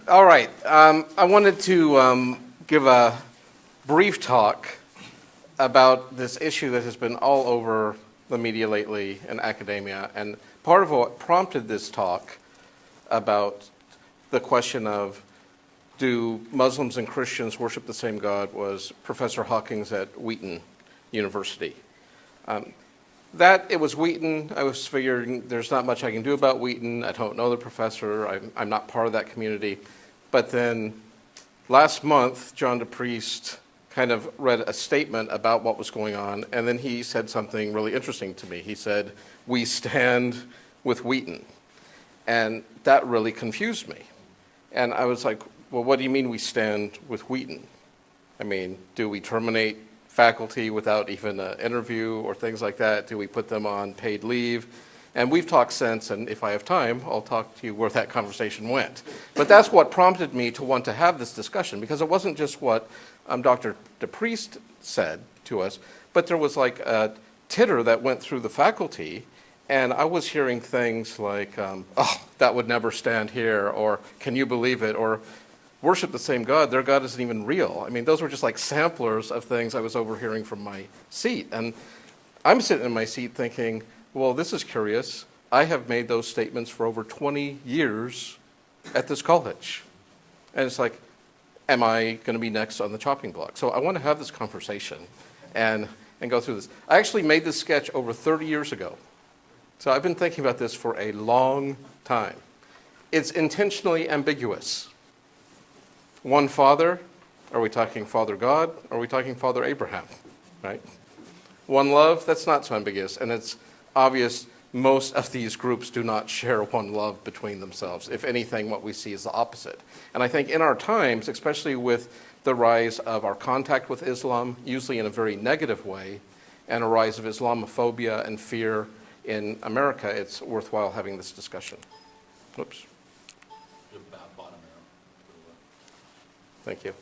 All right. I wanted to give a brief talk about this issue that has been all over the media lately in academia. And part of what prompted this talk about the question of do Muslims and Christians worship the same God was Professor Hawkins at Wheaton University. It was Wheaton. I was figuring there's not much I can do about Wheaton. I don't know the professor. I'm not part of that community. But then last month, John DePriest kind of read a statement about what was going on, and then he said something really interesting to me. He said, "We stand with Wheaton." And that really confused me. And I was like, well, what do you mean we stand with Wheaton? I mean, do we terminate faculty without even an interview or things like that? Do we put them on paid leave? And we've talked since, and if I have time, I'll talk to you where that conversation went. But that's what prompted me to want to have this discussion, because it wasn't just what Dr. DePriest said to us, but there was like a titter that went through the faculty, and I was hearing things like, oh, that would never stand here, or can you believe it, or worship the same God, their God isn't even real. I mean, those were just like samplers of things I was overhearing from my seat. And I'm sitting in my seat thinking, well, this is curious. I have made those statements for over 20 years at this college. And it's like, am I going to be next on the chopping block? So I want to have this conversation and go through this. I actually made this sketch over 30 years ago. So I've been thinking about this for a long time. It's intentionally ambiguous. One Father, are we talking Father God? Are we talking Father Abraham, right? One love, that's not so ambiguous. And it's obvious most of these groups do not share one love between themselves. If anything, what we see is the opposite. And I think in our times, especially with the rise of our contact with Islam, usually in a very negative way, and a rise of Islamophobia and fear in America, it's worthwhile having this discussion. Oops. Thank you.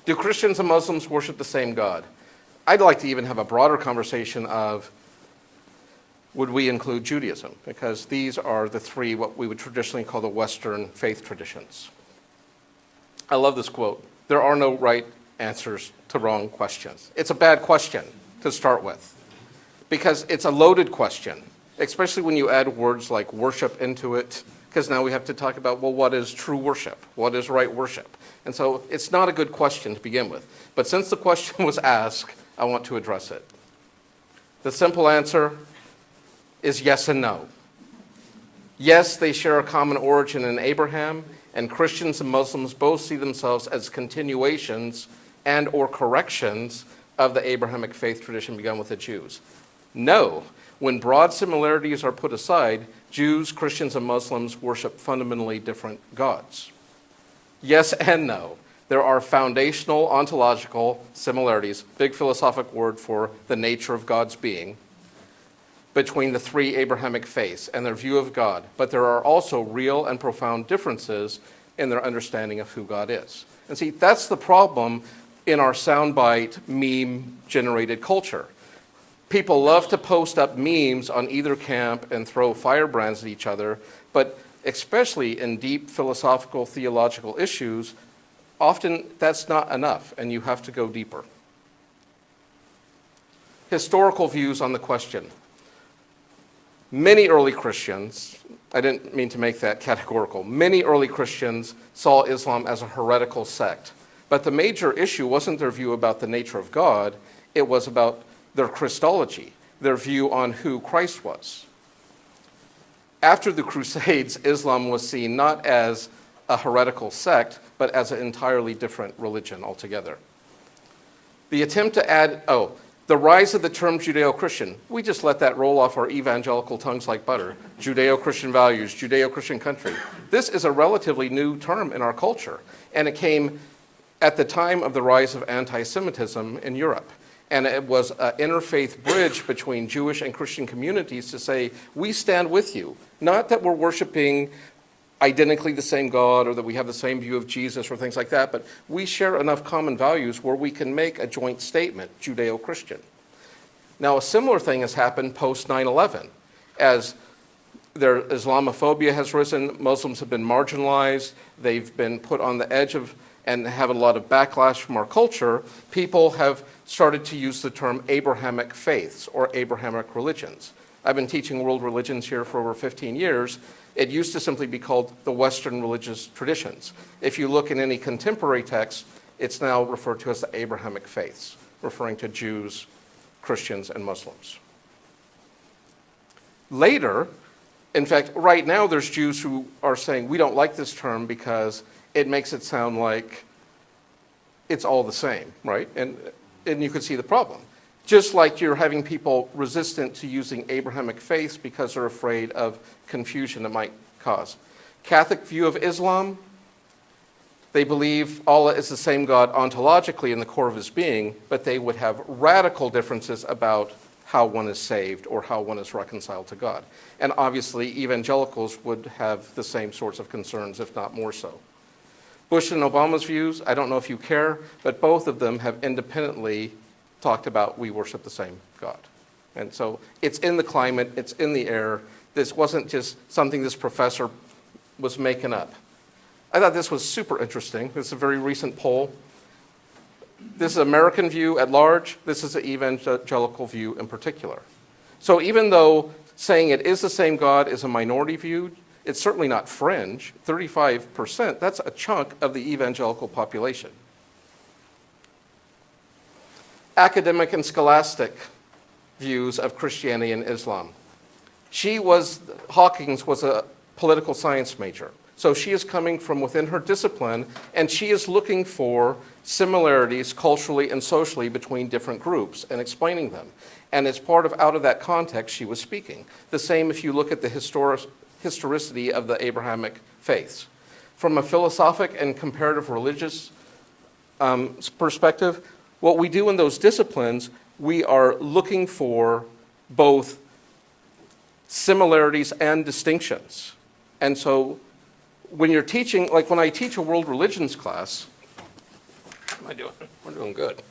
Do Christians and Muslims worship the same God? I'd like to even have a broader conversation of, would we include Judaism? Because these are the three, what we would traditionally call the Western faith traditions. I love this quote. There are no right answers to wrong questions. It's a bad question to start with, because it's a loaded question, especially when you add words like worship into it, because now we have to talk about, well, what is true worship? What is right worship? And so it's not a good question to begin with. But since the question was asked, I want to address it. The simple answer is yes and no. Yes, they share a common origin in Abraham, and Christians and Muslims both see themselves as continuations and or corrections of the Abrahamic faith tradition begun with the Jews. No, when broad similarities are put aside, Jews, Christians, and Muslims worship fundamentally different gods. Yes and no. There are foundational ontological similarities, big philosophic word for the nature of God's being, between the three Abrahamic faiths and their view of God. But there are also real and profound differences in their understanding of who God is. And see, that's the problem in our soundbite, meme-generated culture. People love to post up memes on either camp and throw firebrands at each other, but especially in deep philosophical, theological issues, often that's not enough, and you have to go deeper. Historical views on the question. Many early Christians, I didn't mean to make that categorical, many early Christians saw Islam as a heretical sect, but the major issue wasn't their view about the nature of God, it was about their Christology, their view on who Christ was. After the Crusades, Islam was seen not as a heretical sect, but as an entirely different religion altogether. The attempt to add, the rise of the term Judeo-Christian, we just let that roll off our evangelical tongues like butter. Judeo-Christian values, Judeo-Christian country. This is a relatively new term in our culture, and it came at the time of the rise of anti-Semitism in Europe. And it was an interfaith bridge between Jewish and Christian communities to say, we stand with you. Not that we're worshiping identically the same God or that we have the same view of Jesus or things like that, but we share enough common values where we can make a joint statement, Judeo-Christian. Now, a similar thing has happened post 9/11, as Their Islamophobia has risen. Muslims have been marginalized. They've been put on the edge of and have a lot of backlash from our culture. People have started to use the term Abrahamic faiths or Abrahamic religions. I've been teaching world religions here for over 15 years. It used to simply be called the Western religious traditions. If you look in any contemporary text, it's now referred to as the Abrahamic faiths, referring to Jews, Christians, and Muslims. Later, in fact, right now there's Jews who are saying, we don't like this term because it makes it sound like it's all the same, right? And you could see the problem. Just like you're having people resistant to using Abrahamic faiths because they're afraid of confusion it might cause. Catholic view of Islam, they believe Allah is the same God ontologically in the core of his being, but they would have radical differences about how one is saved or how one is reconciled to God. And obviously, evangelicals would have the same sorts of concerns, if not more so. Bush and Obama's views, I don't know if you care, but both of them have independently talked about we worship the same God. And so it's in the climate, it's in the air. This wasn't just something this professor was making up. I thought this was super interesting. This is a very recent poll. This is American view at large. This is an evangelical view in particular. So even though saying it is the same God is a minority view, it's certainly not fringe. 35%, that's a chunk of the evangelical population. Academic and scholastic views of Christianity and Islam. Hawkins was a political science major. So she is coming from within her discipline, and she is looking for similarities culturally and socially between different groups and explaining them. And as out of that context, she was speaking. The same if you look at the historicity of the Abrahamic faiths. From a philosophic and comparative religious perspective, what we do in those disciplines, we are looking for both similarities and distinctions. And so when you're teaching, like when I teach a world religions class, how am I doing? We're doing good.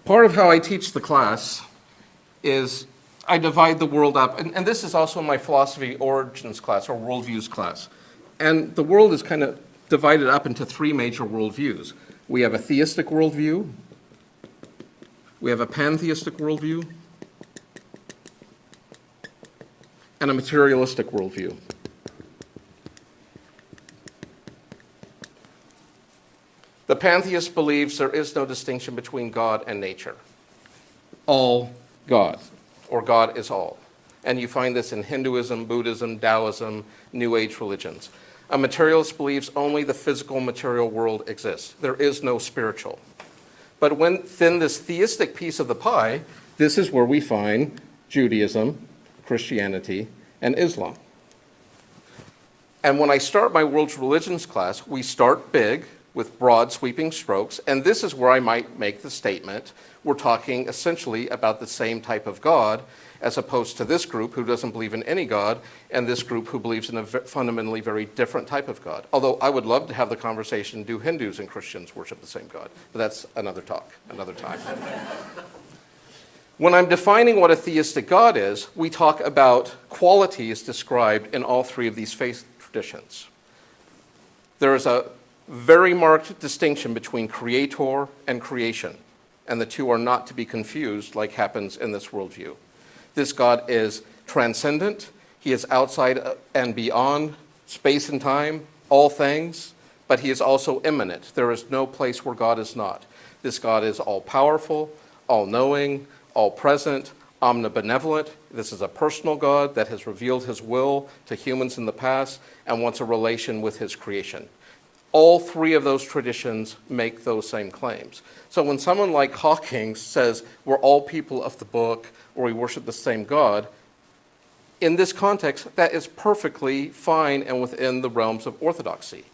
Part of how I teach the class is I divide the world up, and this is also in my philosophy origins class or worldviews class. And the world is kind of divided up into three major worldviews. We have a theistic worldview, we have a pantheistic worldview, and a materialistic worldview. The pantheist believes there is no distinction between God and nature. All God, or God is all. And you find this in Hinduism, Buddhism, Taoism, New Age religions. A materialist believes only the physical material world exists. There is no spiritual. But within this theistic piece of the pie, this is where we find Judaism, Christianity, and Islam. And when I start my world religions class, we start big with broad sweeping strokes, and this is where I might make the statement, we're talking essentially about the same type of God, as opposed to this group who doesn't believe in any God, and this group who believes in a fundamentally very different type of God. Although I would love to have the conversation, do Hindus and Christians worship the same God? But that's another talk, another time. When I'm defining what a theistic God is, we talk about qualities described in all three of these faith traditions. There is a very marked distinction between creator and creation, and the two are not to be confused like happens in this worldview. This God is transcendent. He is outside and beyond space and time, all things, but he is also immanent. There is no place where God is not. This God is all-powerful, all-knowing, all-present, omnibenevolent. This is a personal God that has revealed his will to humans in the past and wants a relation with his creation. All three of those traditions make those same claims. So when someone like Hawkins says, we're all people of the book, or we worship the same God, in this context, that is perfectly fine and within the realms of orthodoxy.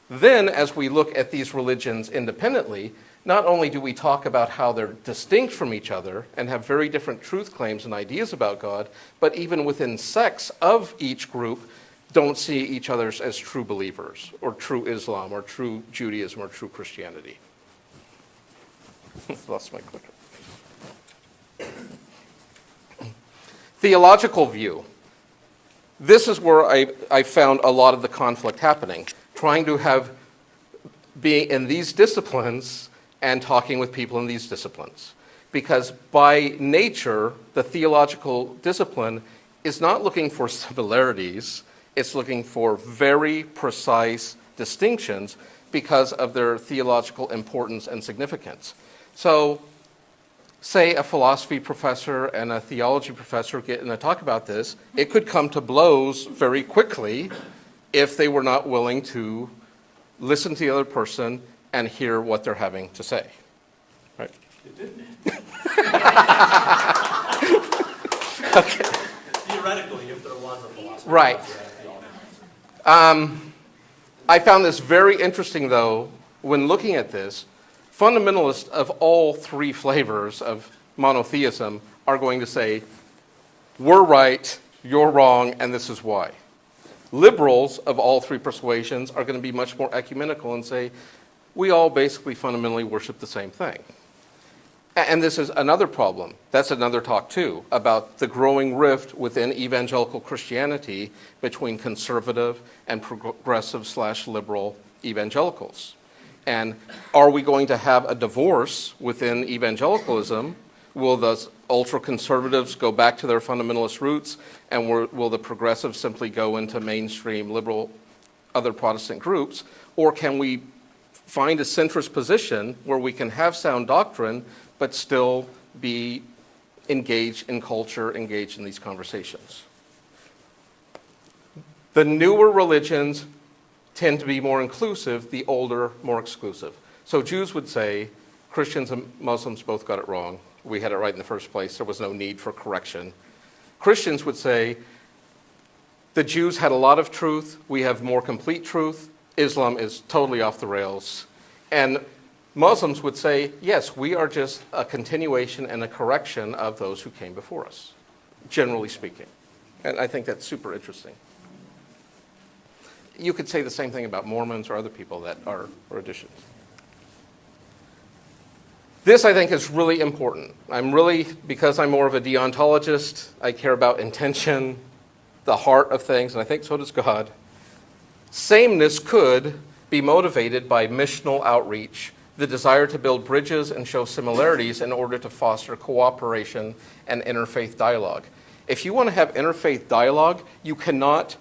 Then, as we look at these religions independently, not only do we talk about how they're distinct from each other and have very different truth claims and ideas about God, but even within sects of each group, don't see each other as true believers, or true Islam, or true Judaism, or true Christianity. Lost my clicker. Theological view. This is where I found a lot of the conflict happening, trying to be in these disciplines and talking with people in these disciplines. Because by nature, the theological discipline is not looking for similarities, it's looking for very precise distinctions because of their theological importance and significance. So, say a philosophy professor and a theology professor get in a talk about this, it could come to blows very quickly if they were not willing to listen to the other person and hear what they're having to say. Right? It didn't. Okay. Theoretically, if there was a philosophy. Right. I found this very interesting, though, when looking at this. Fundamentalists of all three flavors of monotheism are going to say, we're right, you're wrong, and this is why. Liberals of all three persuasions are going to be much more ecumenical and say, we all basically fundamentally worship the same thing. And this is another problem. That's another talk, too, about the growing rift within evangelical Christianity between conservative and progressive/liberal evangelicals. And are we going to have a divorce within evangelicalism? Will the ultra-conservatives go back to their fundamentalist roots, and will the progressives simply go into mainstream liberal other Protestant groups? Or can we find a centrist position where we can have sound doctrine but still be engaged in culture, engaged in these conversations? The newer religions tend to be more inclusive, the older, more exclusive. So Jews would say, Christians and Muslims both got it wrong. We had it right in the first place. There was no need for correction. Christians would say, the Jews had a lot of truth. We have more complete truth. Islam is totally off the rails. And Muslims would say, yes, we are just a continuation and a correction of those who came before us, generally speaking. And I think that's super interesting. You could say the same thing about Mormons or other people that are additions. This, I think, is really important. Because I'm more of a deontologist, I care about intention, the heart of things, and I think so does God. Sameness could be motivated by missional outreach, the desire to build bridges and show similarities in order to foster cooperation and interfaith dialogue. If you want to have interfaith dialogue, you cannot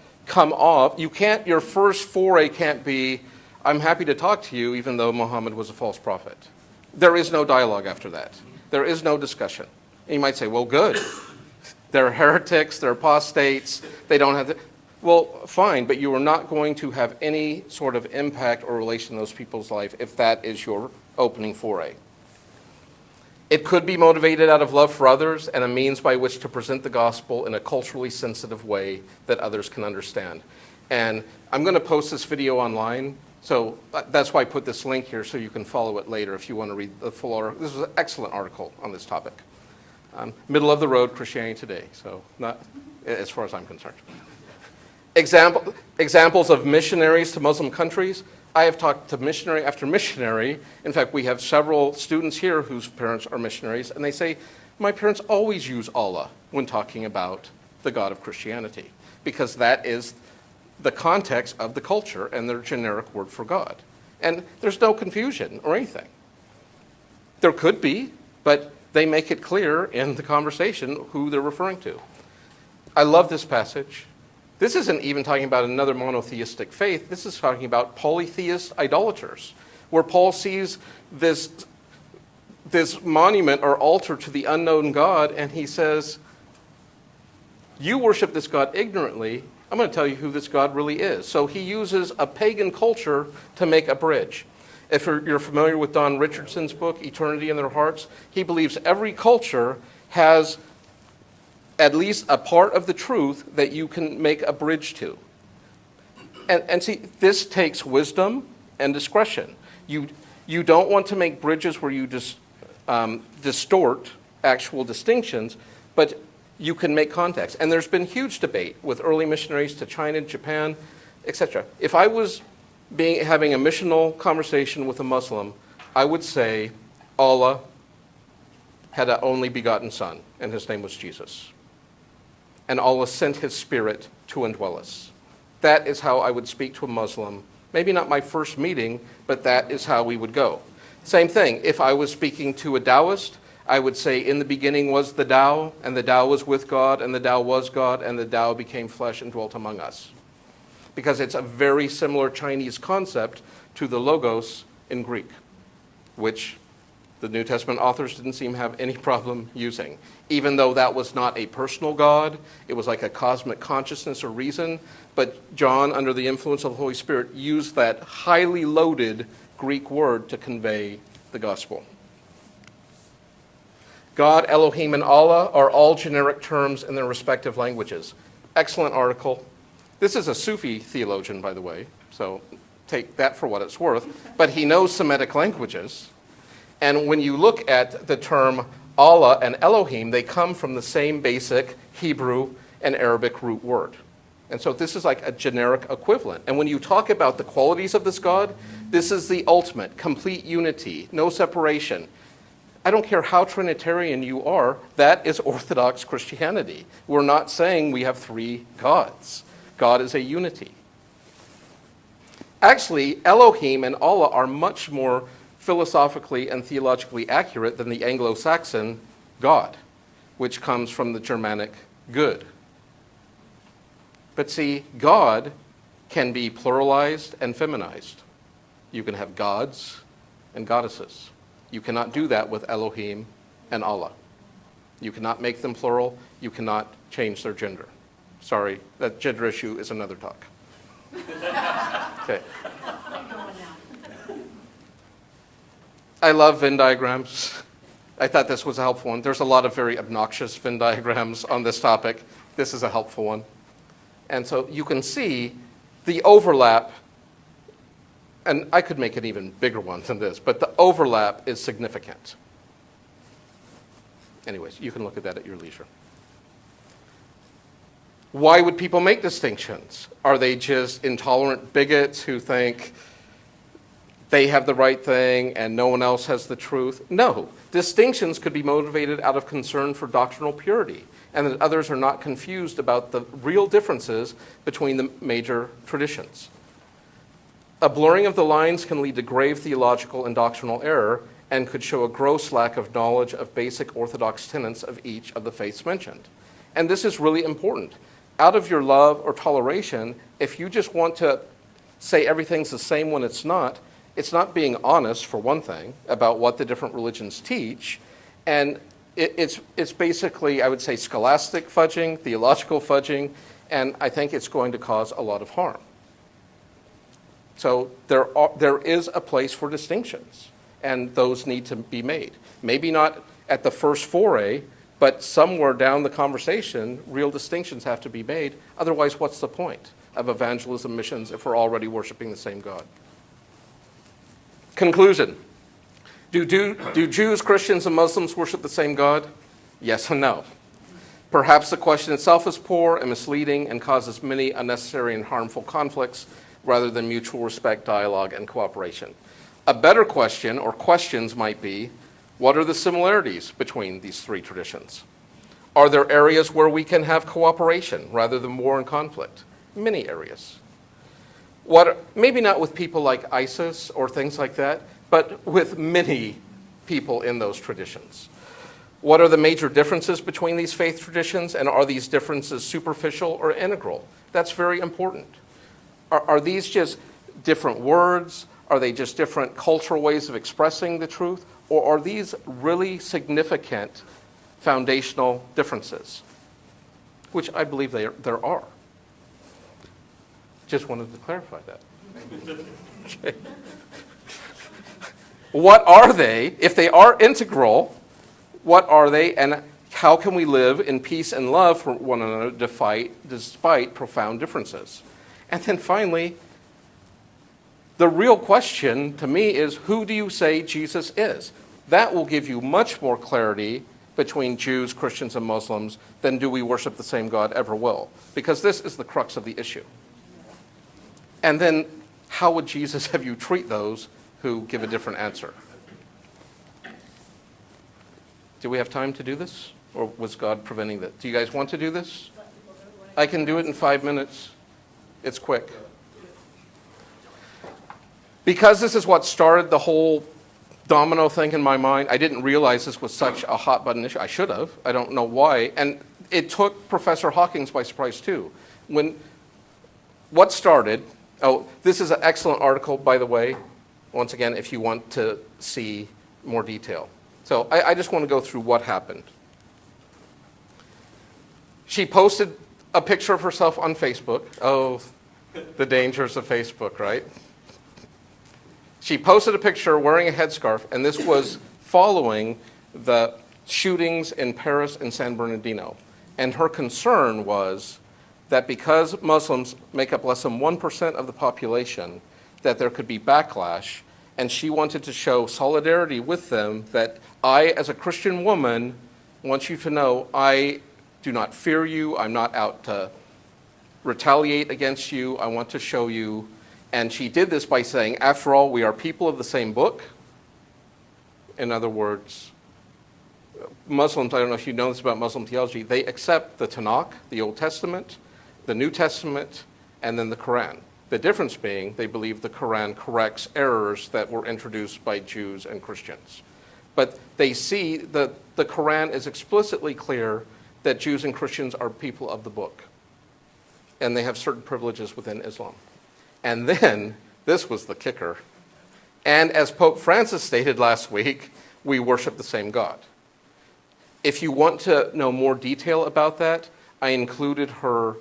your first foray can't be, I'm happy to talk to you even though Muhammad was a false prophet. There is no dialogue after that. There is no discussion. And you might say, well, good. They're heretics, they're apostates, they don't have well, fine, but you are not going to have any sort of impact or relation in those people's life if that is your opening foray. It could be motivated out of love for others and a means by which to present the gospel in a culturally sensitive way that others can understand. And I'm going to post this video online, so that's why I put this link here so you can follow it later if you want to read the full article. This was an excellent article on this topic. Middle of the road Christianity Today, so not as far as I'm concerned. Examples of missionaries to Muslim countries. I have talked to missionary after missionary. In fact, we have several students here whose parents are missionaries, and they say, my parents always use Allah when talking about the God of Christianity, because that is the context of the culture and their generic word for God. And there's no confusion or anything. There could be, but they make it clear in the conversation who they're referring to. I love this passage. This isn't even talking about another monotheistic faith. This is talking about polytheist idolaters, where Paul sees this monument or altar to the unknown God, and he says, you worship this God ignorantly. I'm going to tell you who this God really is. So he uses a pagan culture to make a bridge. If you're familiar with Don Richardson's book, Eternity in Their Hearts, he believes every culture has at least a part of the truth that you can make a bridge to. And see, this takes wisdom and discretion. You don't want to make bridges where you just distort actual distinctions, but you can make context. And there's been huge debate with early missionaries to China, Japan, etc. If I was having a missional conversation with a Muslim, I would say Allah had an only begotten son, and his name was Jesus. and Allah sent his spirit to indwell us. That is how I would speak to a Muslim. Maybe not my first meeting, but that is how we would go. Same thing, if I was speaking to a Taoist, I would say, in the beginning was the Tao, and the Tao was with God, and the Tao was God, and the Tao became flesh and dwelt among us. Because it's a very similar Chinese concept to the Logos in Greek, which the New Testament authors didn't seem to have any problem using. Even though that was not a personal God, it was like a cosmic consciousness or reason, but John, under the influence of the Holy Spirit, used that highly loaded Greek word to convey the gospel. God, Elohim, and Allah are all generic terms in their respective languages. Excellent article. This is a Sufi theologian, by the way, so take that for what it's worth, but he knows Semitic languages. And when you look at the term Allah and Elohim, they come from the same basic Hebrew and Arabic root word. And so this is like a generic equivalent. And when you talk about the qualities of this God, this is the ultimate, complete unity, no separation. I don't care how Trinitarian you are, that is Orthodox Christianity. We're not saying we have three gods. God is a unity. Actually, Elohim and Allah are much more philosophically and theologically accurate than the Anglo-Saxon God, which comes from the Germanic good. But see, God can be pluralized and feminized. You can have gods and goddesses. You cannot do that with Elohim and Allah. You cannot make them plural. You cannot change their gender. Sorry, that gender issue is another talk. Okay. I love Venn diagrams. I thought this was a helpful one. There's a lot of very obnoxious Venn diagrams on this topic. This is a helpful one. And so you can see the overlap, and I could make an even bigger one than this, but the overlap is significant. Anyways, you can look at that at your leisure. Why would people make distinctions? Are they just intolerant bigots who think they have the right thing and no one else has the truth? No. Distinctions could be motivated out of concern for doctrinal purity, and that others are not confused about the real differences between the major traditions. A blurring of the lines can lead to grave theological and doctrinal error and could show a gross lack of knowledge of basic orthodox tenets of each of the faiths mentioned. And this is really important. Out of your love or toleration, if you just want to say everything's the same when it's not being honest, for one thing, about what the different religions teach. And it's basically, I would say, scholastic fudging, theological fudging, and I think it's going to cause a lot of harm. So there is a place for distinctions, and those need to be made. Maybe not at the first foray, but somewhere down the conversation, real distinctions have to be made. Otherwise, what's the point of evangelism missions if we're already worshiping the same God? Conclusion. Do Jews, Christians, and Muslims worship the same God? Yes and no. Perhaps the question itself is poor and misleading and causes many unnecessary and harmful conflicts rather than mutual respect, dialogue, and cooperation. A better question, or questions, might be, what are the similarities between these three traditions? Are there areas where we can have cooperation rather than war and conflict? Many areas. Maybe not with people like ISIS or things like that, but with many people in those traditions. What are the major differences between these faith traditions, and are these differences superficial or integral? That's very important. Are these just different words? Are they just different cultural ways of expressing the truth? Or are these really significant foundational differences? Which I believe there are. Just wanted to clarify that. Okay. What are they? If they are integral, what are they, and how can we live in peace and love for one another despite profound differences? And then finally, the real question to me is, who do you say Jesus is? That will give you much more clarity between Jews, Christians, and Muslims than do we worship the same God ever will. Because this is the crux of the issue. And then, how would Jesus have you treat those who give a different answer? Do we have time to do this? Or was God preventing that? Do you guys want to do this? I can do it in 5 minutes. It's quick. Because this is what started the whole domino thing in my mind, I didn't realize this was such a hot button issue. I should have. I don't know why. And it took Professor Hawkins by surprise too. What started, this is an excellent article, by the way, once again, if you want to see more detail. So I just want to go through what happened. She posted a picture of herself on Facebook. Oh, the dangers of Facebook, right? She posted a picture wearing a headscarf, and this was following the shootings in Paris and San Bernardino. And her concern was that because Muslims make up less than 1% of the population, that there could be backlash, and she wanted to show solidarity with them, that I, as a Christian woman, want you to know I do not fear you. I'm not out to retaliate against you. I want to show you. And she did this by saying, after all, we are people of the same book. In other words, Muslims, I don't know if you know this about Muslim theology, they accept the Tanakh, the Old Testament, the New Testament, and then the Quran. The difference being they believe the Quran corrects errors that were introduced by Jews and Christians. But they see that the Quran is explicitly clear that Jews and Christians are people of the book. And they have certain privileges within Islam. And then, this was the kicker, and as Pope Francis stated last week, we worship the same God. If you want to know more detail about that, I included her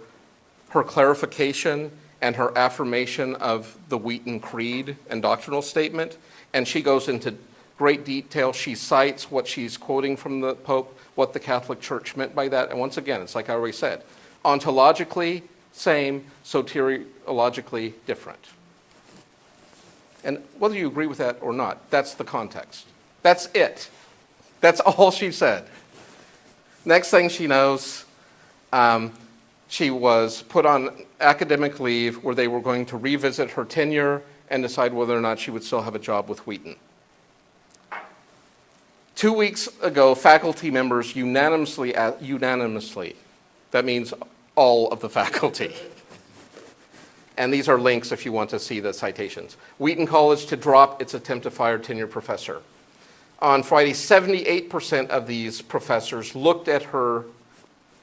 clarification and her affirmation of the Wheaton Creed and doctrinal statement, and she goes into great detail. She cites what she's quoting from the Pope, what the Catholic Church meant by that, and once again, it's like I already said, ontologically same, soteriologically different. And whether you agree with that or not, that's the context. That's it. That's all she said. Next thing she knows, she was put on academic leave where they were going to revisit her tenure and decide whether or not she would still have a job with Wheaton. 2 weeks ago, faculty members unanimously, that means all of the faculty. And these are links if you want to see the citations. Wheaton College to drop its attempt to fire tenured professor. On Friday, 78% of these professors looked at her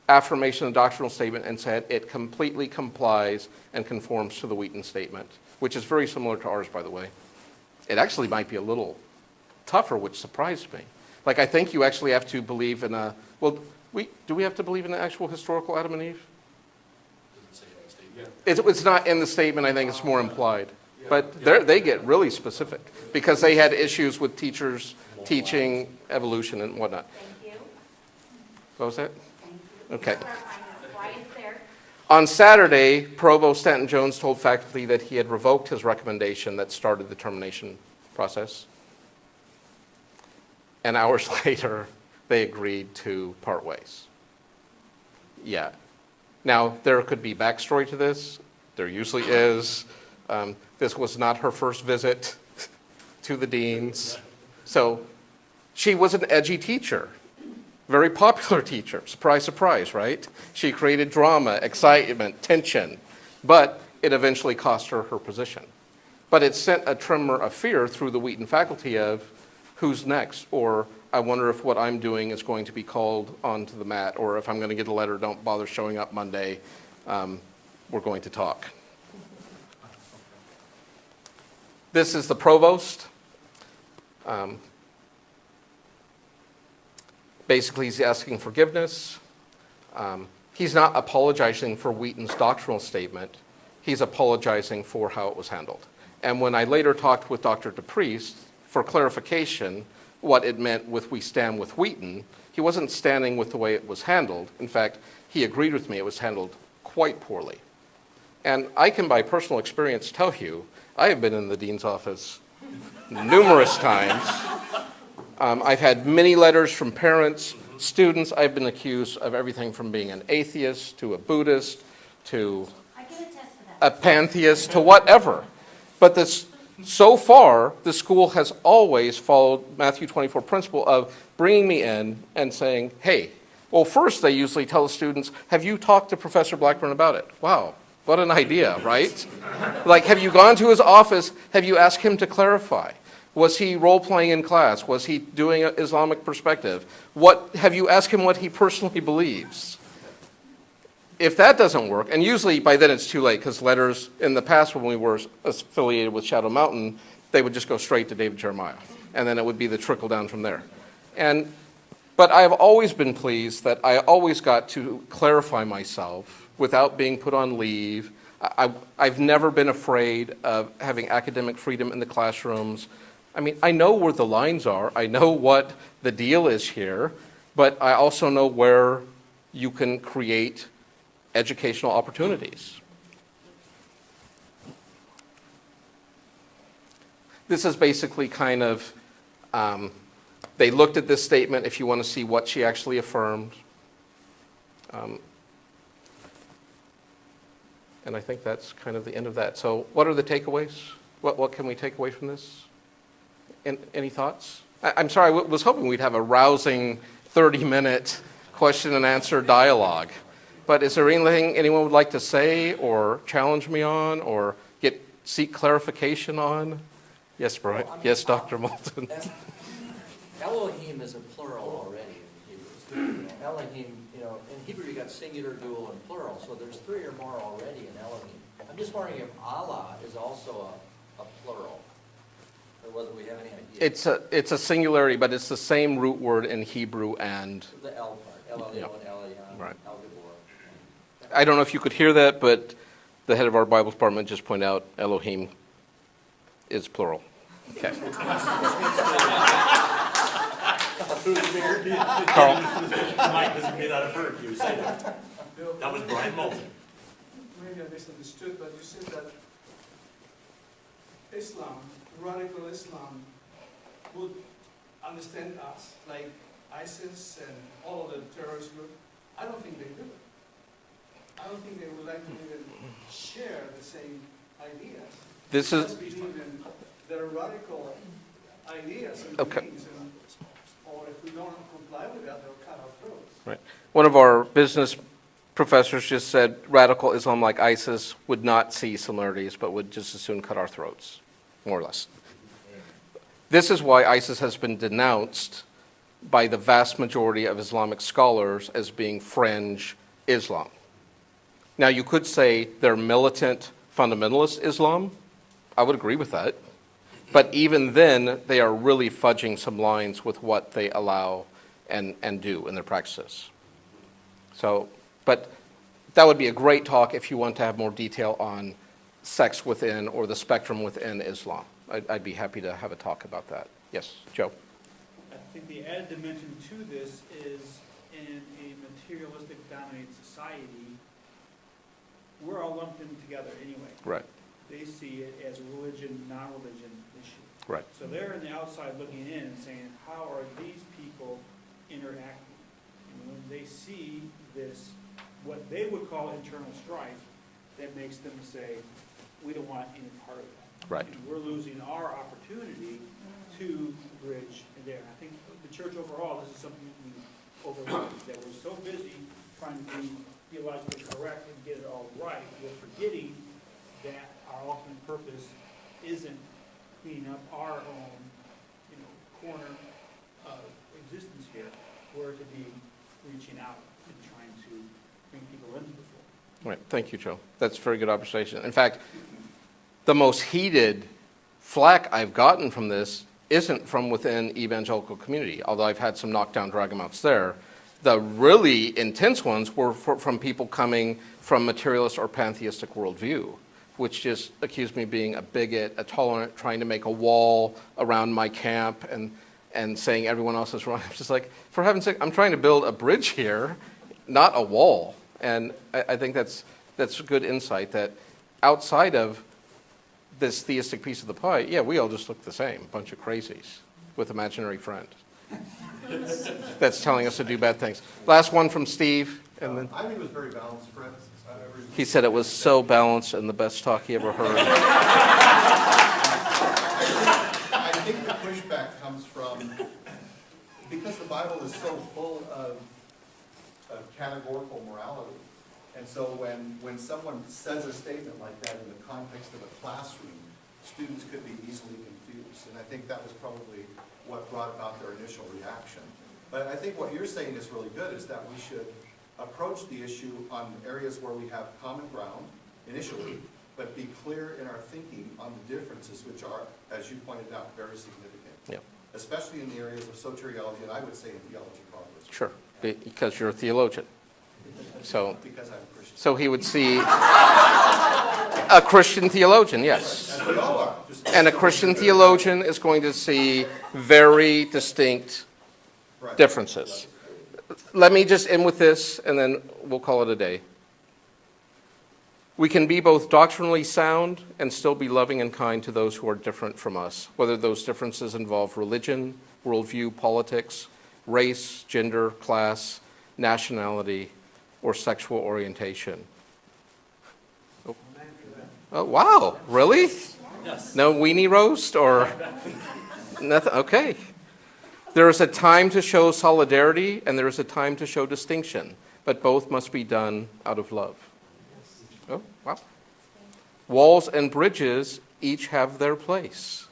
affirmation of the doctrinal statement and said it completely complies and conforms to the Wheaton statement, which is very similar to ours, by the way. It actually might be a little tougher, which surprised me. Like, I think you actually have to believe in do we have to believe in an actual historical Adam and Eve? It's not in the statement, I think it's more implied. But they get really specific because they had issues with teachers teaching evolution and whatnot. Thank you. What was that? Thank you. Okay. Why it's there? On Saturday, Provost Stanton Jones told faculty that he had revoked his recommendation that started the termination process. And hours later, they agreed to part ways. Yeah. Now, there could be backstory to this. There usually is. This was not her first visit to the deans. So she was an edgy teacher, very popular teacher. Surprise, surprise, right? She created drama, excitement, tension, but it eventually cost her her position. But it sent a tremor of fear through the Wheaton faculty of who's next, or I wonder if what I'm doing is going to be called onto the mat, or if I'm going to get a letter, don't bother showing up Monday, we're going to talk. This is the provost. Basically, he's asking forgiveness. He's not apologizing for Wheaton's doctrinal statement. He's apologizing for how it was handled. And when I later talked with Dr. DePriest for clarification, what it meant with we stand with Wheaton, he wasn't standing with the way it was handled. In fact, he agreed with me it was handled quite poorly. And I can, by personal experience, tell you, I have been in the dean's office numerous times. I've had many letters from parents, students. I've been accused of everything from being an atheist to a Buddhist to I can attest to that. a pantheist to whatever. But so far, the school has always followed Matthew 24 principle of bringing me in and saying, hey, Well, first, they usually tell the students, have you talked to Professor Blackburn about it? Wow, what an idea, right? Like, have you gone to his office? Have you asked him to clarify? Was he role-playing in class? Was he doing an Islamic perspective? Have you asked him what he personally believes? If that doesn't work, and usually by then it's too late, because letters, in the past when we were affiliated with Shadow Mountain, they would just go straight to David Jeremiah, and then it would be the trickle down from there. But I have always been pleased that I always got to clarify myself without being put on leave. I've never been afraid of having academic freedom in the classrooms. I mean, I know where the lines are. I know what the deal is here, but I also know where you can create educational opportunities. This is basically kind of, they looked at this statement if you want to see what she actually affirmed. And I think that's kind of the end of that. So what are the takeaways? What can we take away from this? Any thoughts? I'm sorry, I was hoping we'd have a rousing 30-minute question and answer dialogue. But is there anything anyone would like to say or challenge me on or seek clarification on? Yes, Brian. Well, I mean, Yes, Dr. Moulton. Elohim is a plural already in Hebrew. Elohim, in Hebrew you got singular, dual, and plural, so there's three or more already in Elohim. I'm just wondering if Allah is also a plural, or whether we have any idea. It's a singularity, but it's the same root word in Hebrew and The El part, Elyon, Yeah. Elyon, Right. El Gabor. I don't know if you could hear that, but the head of our Bible department just pointed out Elohim is plural. Okay. Carl. Mike doesn't mean I've heard you say that. That was Brian Moulton. Maybe I misunderstood, but you said that Islam, radical Islam, would understand us, like ISIS and all of the terrorist groups. I don't think they do. I don't think they would like to even share the same ideas. This They is just believe in their radical ideas and Okay. beliefs, or if we don't comply with that, they'll cut our throats. right. One of our business professors just said radical Islam like ISIS would not see similarities, but would just as soon cut our throats, more or less. This is why ISIS has been denounced by the vast majority of Islamic scholars as being fringe Islam. Now, you could say they're militant fundamentalist Islam. I would agree with that. But even then, they are really fudging some lines with what they allow and do in their practices. So, but that would be a great talk if you want to have more detail on sects within or the spectrum within Islam. I'd be happy to have a talk about that. Yes, Joe? I think the added dimension to this is in a materialistic dominated society, we're all lumped in together anyway. Right, They see it as a religion, non-religion issue. right, So they're on the outside looking in and saying, how are these people interacting? And when they see this, what they would call internal strife, that makes them say, we don't want any part of that. right. And we're losing our opportunity to bridge there. I think the church overall, this is something we overlooked, that we're so busy trying to be theologically correct and get it all right, we're forgetting that our ultimate purpose isn't cleaning up our own, corner of existence here. We're to be reaching out and trying to bring people into the fold. Right, thank you, Joe. That's a very good observation. In fact, the most heated flack I've gotten from this isn't from within evangelical community, although I've had some knockdown drag-em-outs there. The really intense ones were from people coming from materialist or pantheistic worldview, which just accused me of being a bigot, a tolerant, trying to make a wall around my camp and saying everyone else is wrong. I'm just like, for heaven's sake, I'm trying to build a bridge here, not a wall. And I think that's good insight that outside of this theistic piece of the pie, yeah, we all just look the same, a bunch of crazies with imaginary friend that's telling us to do bad things. Last one from Steve, and then I think it was very balanced, Fred. he said it was so balanced and the best talk he ever heard. I think the pushback comes from, because the Bible is so full of categorical morality. And so when someone says a statement like that in the context of a classroom, students could be easily confused. And I think that was probably what brought about their initial reaction. But I think what you're saying is really good, is that we should approach the issue on areas where we have common ground initially, but be clear in our thinking on the differences, which are, as you pointed out, very significant. Yeah. Especially in the areas of soteriology, and I would say in theology probably. Sure, because you're a theologian. So, Because I'm a Christian. so he would see a Christian theologian, yes. And we all are. And a Christian theologian is going to see very distinct Right. differences. Let me just end with this, and then we'll call it a day. We can be both doctrinally sound and still be loving and kind to those who are different from us, whether those differences involve religion, worldview, politics, race, gender, class, nationality, or sexual orientation. Oh, wow, really? Yes. No weenie roast or nothing? Okay. There is a time to show solidarity and there is a time to show distinction, but both must be done out of love. Oh, wow. Walls and bridges each have their place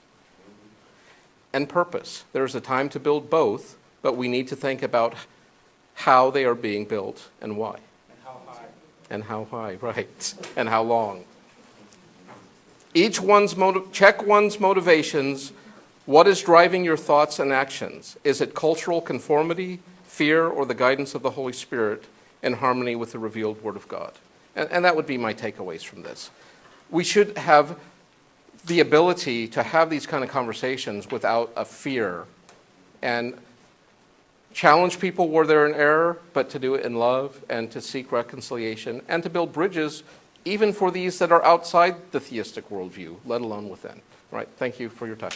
and purpose. There is a time to build both, but we need to think about how they are being built and why. And how high? And how high, right, and how long. Check one's motivations. What is driving your thoughts and actions? Is it cultural conformity, fear, or the guidance of the Holy Spirit in harmony with the revealed Word of God? And that would be my takeaways from this. We should have the ability to have these kind of conversations without a fear and challenge people where they're in error, but to do it in love and to seek reconciliation and to build bridges even for these that are outside the theistic worldview, let alone within. Right? Thank you for your time.